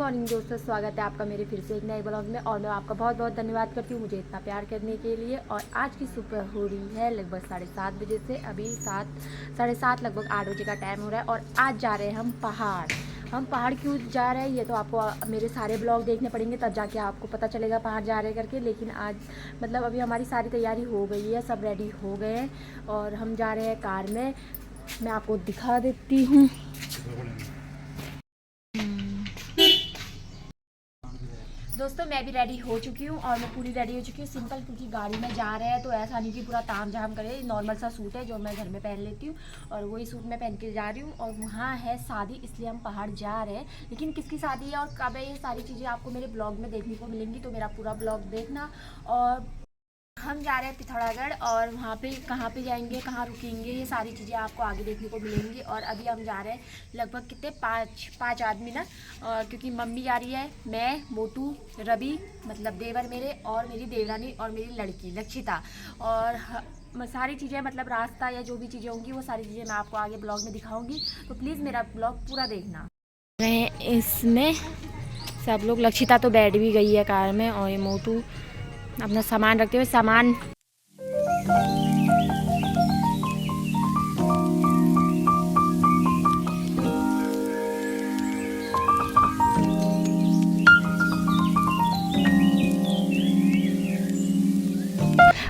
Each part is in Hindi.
मॉर्निंग दोस्तों, स्वागत है आपका मेरे फिर से एक नए ब्लॉग में। और मैं आपका बहुत बहुत धन्यवाद करती हूँ मुझे इतना प्यार करने के लिए। और आज की सुबह हो रही है लगभग 7:30 बजे से। अभी 7 लगभग 8 बजे का टाइम हो रहा है। और आज जा रहे हैं हम पहाड़ क्यों जा रहे हैं ये तो आपको मेरे सारे ब्लॉग देखने पड़ेंगे, तब जाके आपको पता चलेगा पहाड़ जा रहे हैं करके। लेकिन आज मतलब अभी हमारी सारी तैयारी हो गई है, सब रेडी हो गए हैं और हम जा रहे हैं कार में। मैं आपको दिखा देती हूँ। दोस्तों मैं भी रेडी हो चुकी हूँ और मैं पूरी रेडी हो चुकी हूँ सिंपल, क्योंकि गाड़ी में जा रहे हैं तो ऐसा नहीं कि पूरा ताम झाम करे। नॉर्मल सा सूट है जो मैं घर में पहन लेती हूँ और वही सूट मैं पहन के जा रही हूँ। और वहाँ है शादी, इसलिए हम पहाड़ जा रहे हैं। लेकिन किसकी शादी है और कब है, ये सारी चीज़ें आपको मेरे ब्लॉग में देखने को मिलेंगी, तो मेरा पूरा ब्लॉग देखना। और हम जा रहे हैं पिथौरागढ़ और वहाँ पे कहाँ पे जाएंगे, कहाँ रुकेंगे, ये सारी चीज़ें आपको आगे देखने को मिलेंगी। और अभी हम जा रहे हैं लगभग कितने पाँच आदमी ना, और क्योंकि मम्मी जा रही है, मैं, मोटू, रवि मतलब देवर मेरे, और मेरी देवरानी और मेरी लड़की लक्षिता। और सारी चीज़ें मतलब रास्ता या जो भी चीज़ें होंगी वो सारी चीज़ें मैं आपको आगे ब्लॉग में दिखाऊंगी, तो प्लीज़ मेरा ब्लॉग पूरा देखना। इसमें सब लोग, लक्षिता तो बैठ भी गई है कार में और ये मोटू अपना सामान रखते हुए सामान।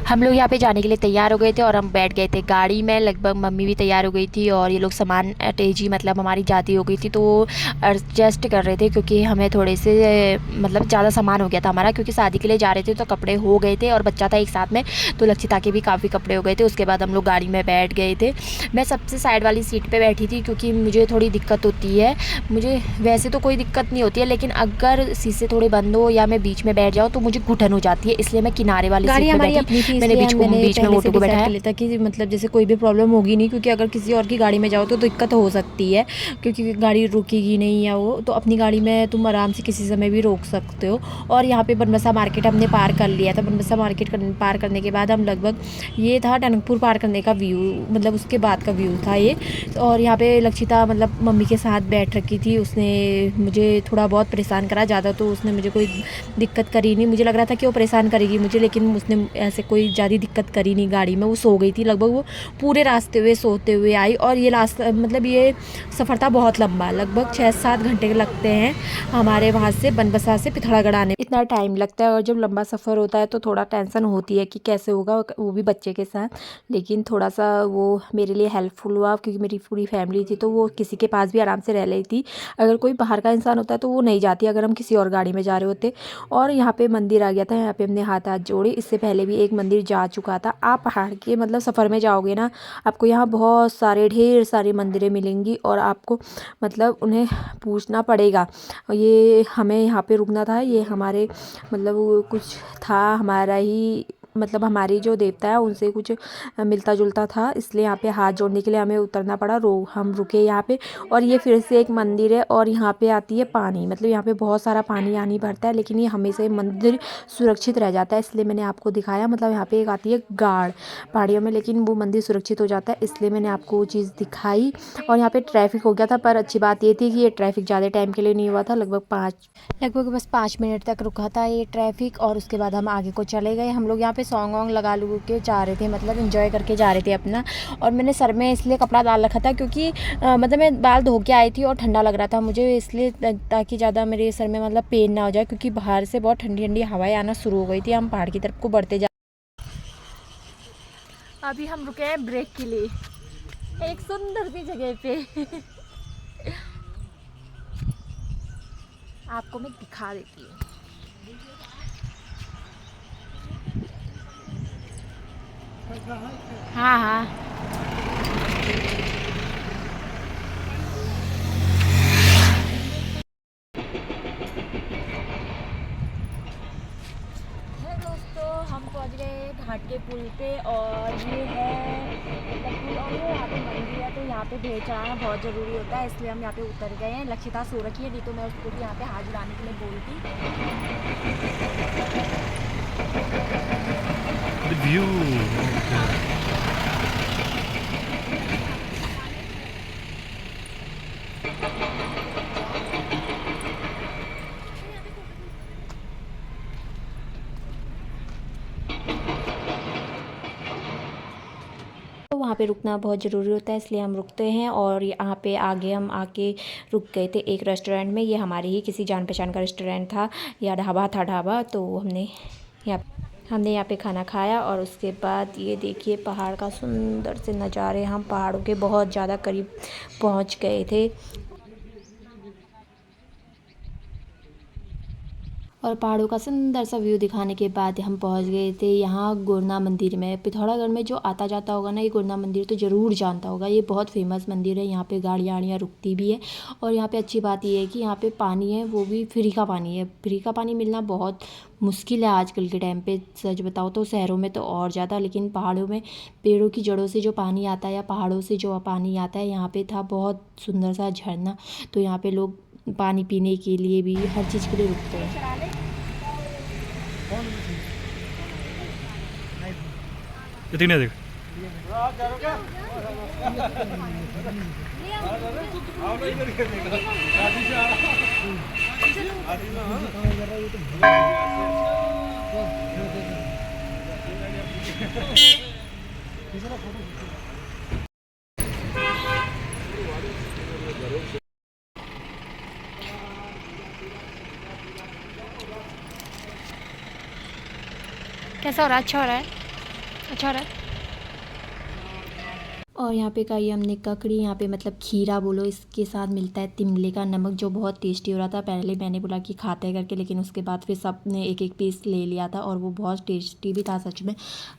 हम लोग यहाँ पे जाने के लिए तैयार हो गए थे और हम बैठ गए थे गाड़ी में। लगभग मम्मी भी तैयार हो गई थी और ये लोग सामान तेजी मतलब हमारी जाती हो गई थी, तो एडजस्ट कर रहे थे क्योंकि हमें थोड़े से मतलब ज़्यादा सामान हो गया था हमारा, क्योंकि शादी के लिए जा रहे थे तो कपड़े हो गए थे और बच्चा था एक साथ में, तो लक्षिता के भी काफ़ी कपड़े हो गए थे। उसके बाद हम लोग गाड़ी में बैठ गए थे। मैं सबसे साइड वाली सीट पर बैठी थी क्योंकि मुझे थोड़ी दिक्कत होती है। मुझे वैसे तो कोई दिक्कत नहीं होती है, लेकिन अगर शीशे थोड़े बंद हो या मैं बीच में बैठ जाऊँ तो मुझे घुटन हो जाती है, इसलिए मैं किनारे वाली सीट पर बैठी। मैंने बीच में मोटू को बैठाया लेता कि मतलब जैसे कोई भी प्रॉब्लम होगी नहीं, क्योंकि अगर किसी और की गाड़ी में जाओ तो दिक्कत हो सकती है, क्योंकि गाड़ी रुकेगी नहीं या वो, तो अपनी गाड़ी में तुम आराम से किसी समय भी रोक सकते हो। और यहाँ पे बनबसा मार्केट हमने पार कर लिया था। बनबसा मार्केट पार करने के बाद हम लगभग, ये था टनकपुर पार करने का व्यू, मतलब उसके बाद का व्यू था ये। और यहाँ पे लक्षिता मतलब मम्मी के साथ बैठ रखी थी, उसने मुझे थोड़ा बहुत परेशान करा, ज़्यादा तो उसने मुझे कोई दिक्कत करी नहीं। मुझे लग रहा था कि वो परेशान करेगी मुझे, लेकिन उसने ऐसे कोई ज़्यादा दिक्कत करी नहीं। गाड़ी में वो सो गई थी, लगभग वो पूरे रास्ते हुए सोते हुए आई। और ये रास्ता मतलब ये सफ़र था बहुत लंबा, लगभग 6-7 घंटे लगते हैं हमारे वहाँ से बनबसा से पिथौरागढ़ आने। इतना टाइम लगता है और जब लंबा सफ़र होता है तो थोड़ा टेंशन होती है कि कैसे होगा, वो भी बच्चे के साथ। लेकिन थोड़ा सा वो मेरे लिए हेल्पफुल हुआ, क्योंकि मेरी पूरी फैमिली थी तो वो किसी के पास भी आराम से रह रही थी। अगर कोई बाहर का इंसान होता है तो वो नहीं जाती, अगर हम किसी और गाड़ी में जा रहे होते। और यहाँ पे मंदिर आ गया था, यहाँ पे हमने हाथ जोड़े। इससे पहले भी एक मंदिर जा चुका था। आप पहाड़ के मतलब सफ़र में जाओगे ना, आपको यहाँ बहुत सारे ढेर सारी मंदिरें मिलेंगी और आपको मतलब उन्हें पूछना पड़ेगा। ये हमें यहाँ पे रुकना था, ये हमारे मतलब वो कुछ था हमारा ही, मतलब हमारी जो देवता है उनसे कुछ मिलता जुलता था, इसलिए यहाँ पे हाथ जोड़ने के लिए हमें उतरना पड़ा। हम रुके यहाँ पे। और ये फिर से एक मंदिर है और यहाँ पे आती है पानी, मतलब यहाँ पे बहुत सारा पानी आनी भरता है, लेकिन ये हमेशा मंदिर सुरक्षित रह जाता है, इसलिए मैंने आपको दिखाया। मतलब यहाँ पे एक आती है गाड़ पहाड़ियों में, लेकिन वो मंदिर सुरक्षित हो जाता है, इसलिए मैंने आपको वो चीज़ दिखाई। और यहाँ पे ट्रैफिक हो गया था, पर अच्छी बात ये थी कि ये ट्रैफिक ज़्यादा टाइम के लिए नहीं हुआ था, लगभग बस 5 मिनट तक रुका था ये ट्रैफिक। और उसके बाद हम आगे को चले गए। हम लोग यहाँ पे सॉन्ग वॉन्ग लगा लू के जा रहे थे, मतलब एंजॉय करके जा रहे थे अपना। और मैंने सर में इसलिए कपड़ा डाल रखा था क्योंकि मतलब मैं बाल धो के आई थी और ठंडा लग रहा था मुझे, इसलिए ताकि ज़्यादा मेरे सर में मतलब पेन ना हो जाए, क्योंकि बाहर से बहुत ठंडी ठंडी हवाएं आना शुरू हो गई थी। हम पहाड़ की तरफ को बढ़ते जा, अभी हम रुके हैं ब्रेक के लिए एक सुंदर सी जगह पे। आपको मैं दिखा देती हूँ। हाँ हाँ, दोस्तों हम पहुंच गए घाट के पुल पे। और ये है मतलब पुल, और ये यहाँ पे मंदिर है, तो यहाँ पे भेड़ चढ़ाना बहुत ज़रूरी होता है, इसलिए हम यहाँ पे उतर गए हैं। लक्षिता सो रखी है, नहीं तो मैं उसको भी यहाँ पे हाथ जुड़ाने के लिए बोलती। The view. वहाँ पे रुकना बहुत ज़रूरी होता है, इसलिए हम रुकते हैं। और यहाँ पे आगे हम आके रुक गए थे एक रेस्टोरेंट में। ये हमारे ही किसी जान पहचान का रेस्टोरेंट था या ढाबा था ढाबा, तो हमने यहाँ पे खाना खाया। और उसके बाद ये देखिए पहाड़ का सुंदर से नज़ारे, हम पहाड़ों के बहुत ज़्यादा करीब पहुँच गए थे। और पहाड़ों का सुंदर सा व्यू दिखाने के बाद हम पहुंच गए थे यहाँ गुरना मंदिर में। पिथौरागढ़ में जो आता जाता होगा ना, ये गुरना मंदिर तो ज़रूर जानता होगा। ये बहुत फेमस मंदिर है, यहाँ पे गाड़ियाँ रुकती भी है। और यहाँ पे अच्छी बात ये है कि यहाँ पे पानी है वो भी फ्री का पानी है। फ्री का पानी मिलना बहुत मुश्किल है आजकल के टाइम पे, सच बताओ तो शहरों में तो और ज़्यादा, लेकिन पहाड़ों में पेड़ों की जड़ों से जो पानी आता है या पहाड़ों से जो पानी आता है, यहाँ पे था बहुत सुंदर सा झरना। तो यहाँ पे लोग पानी पीने के लिए भी हर चीज़ के लिए रुकते हैं। इतने देख कैसा हो रहा है? अच्छा हो रहा है? अच्छा हो रहा है। और यहाँ पे खाई हमने ककड़ी, यहाँ पे मतलब खीरा बोलो, इसके साथ मिलता है तिमले का नमक जो बहुत टेस्टी हो रहा था। पहले मैंने बोला कि खाते हैं करके, लेकिन उसके बाद फिर सब ने एक एक पीस ले लिया था और वो बहुत टेस्टी भी था सच में।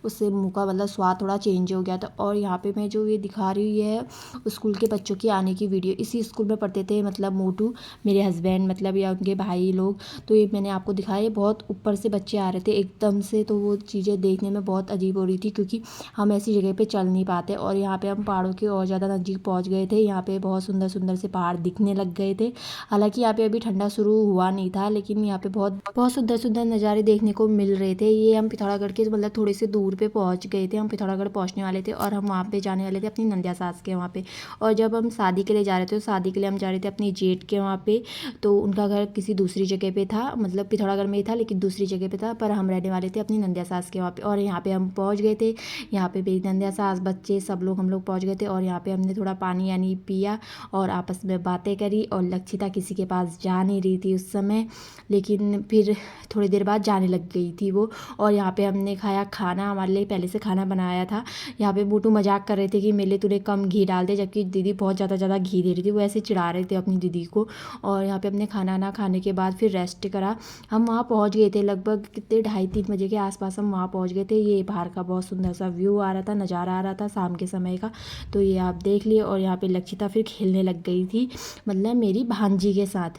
उससे मुँह का मतलब स्वाद थोड़ा चेंज हो गया था। और यहाँ पे मैं जो ये दिखा रही हूँ ये स्कूल के बच्चों की आने की वीडियो। इसी स्कूल में पढ़ते थे मतलब मोटू, मेरे हस्बैंड मतलब, या उनके भाई लोग। तो ये मैंने आपको दिखाया, बहुत ऊपर से बच्चे आ रहे थे एकदम से, तो वो चीज़ें देखने में बहुत अजीब हो रही थी क्योंकि हम ऐसी जगह पे चल नहीं पाते। और यहाँ पे हम पहाड़ों के और ज़्यादा नज़दीक पहुँच गए थे। यहाँ पे बहुत सुंदर सुंदर से पहाड़ दिखने लग गए थे। हालांकि यहाँ पे अभी ठंडा शुरू हुआ नहीं था, लेकिन यहाँ पे बहुत बहुत सुंदर सुंदर नज़ारे देखने को मिल रहे थे। ये हम पिथौरागढ़ के मतलब थोड़े से दूर पे पहुँच गए थे। हम पिथौरागढ़ पहुँचने वाले थे और हम वहाँ पे जाने वाले थे अपनी नंदिया सास के वहाँ पे। और जब हम शादी के लिए जा रहे थे, तो शादी के लिए हम जा रहे थे अपनी जेठ के वहाँ पे। तो उनका घर किसी दूसरी जगह पे था, मतलब पिथौरागढ़ में ही था लेकिन दूसरी जगह पे था, पर हम रहने वाले थे अपनी नंदिया सास के वहाँ पे। और यहाँ पे हम पहुँच गए थे। यहाँ पे मेरी नंदिया सास, बच्चे, सब लोग हम लोग पहुँच गए थे। और यहाँ पे हमने थोड़ा पानी यानी पिया और आपस में बातें करी। और लक्षिता किसी के पास जा नहीं रही थी उस समय, लेकिन फिर थोड़ी देर बाद जाने लग गई थी वो। और यहाँ पे हमने खाया खाना, हमारे लिए पहले से खाना बनाया था। यहाँ पे बूटू मजाक कर रहे थे कि मेले तूने कम घी डाल दे, जबकि दीदी बहुत ज़्यादा घी दे रही थी। वो ऐसे चिढ़ा रहे थे अपनी दीदी को। और यहाँ पे हमने खाना ना खाने के बाद फिर रेस्ट करा। हम वहाँ पहुँच गए थे लगभग कितने 2:30-3 बजे के आसपास हम वहाँ पहुँच गए थे। ये बाहर का बहुत सुंदर सा व्यू आ रहा था, नज़ारा आ रहा था शाम के समय का, तो ये आप देख लिए। और यहाँ पे लक्षिता फिर खेलने लग गई थी, मतलब मेरी भांजी के साथ।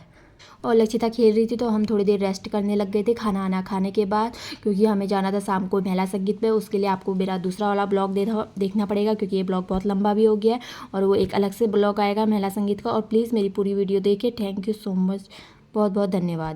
और लक्षिता खेल रही थी तो हम थोड़ी देर रेस्ट करने लग गए थे खाना आना खाने के बाद, क्योंकि हमें जाना था शाम को महिला संगीत पे। उसके लिए आपको मेरा दूसरा वाला ब्लॉग देखना पड़ेगा, क्योंकि ये ब्लॉग बहुत लंबा भी हो गया है और वो एक अलग से ब्लॉग आएगा महिला संगीत का। और प्लीज़ मेरी पूरी वीडियो देखिए। थैंक यू सो मच, बहुत बहुत धन्यवाद।